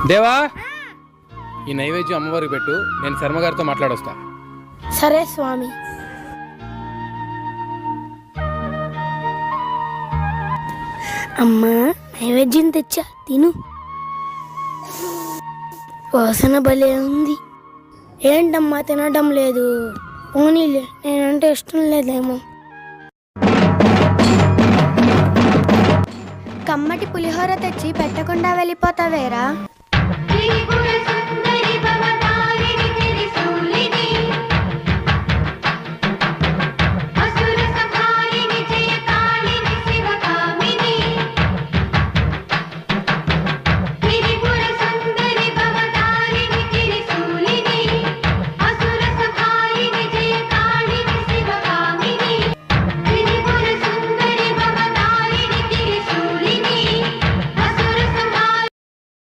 దేవా, ఈ నైవేద్యం అమ్మవారికి పెట్టు, నేను శర్మగారితో మాట్లాడొస్తా. సరే స్వామి. అమ్మా, నైవేద్యం తెచ్చా, తిను. వాసన భలే ఉంది. ఏంటమ్మా తినడం లేదు? పోనీలే, నేనంటే ఇష్టం లేదేమో. కమ్మటి పులిహోర తెచ్చి పెట్టకుండా వెళ్ళిపోతావేరా?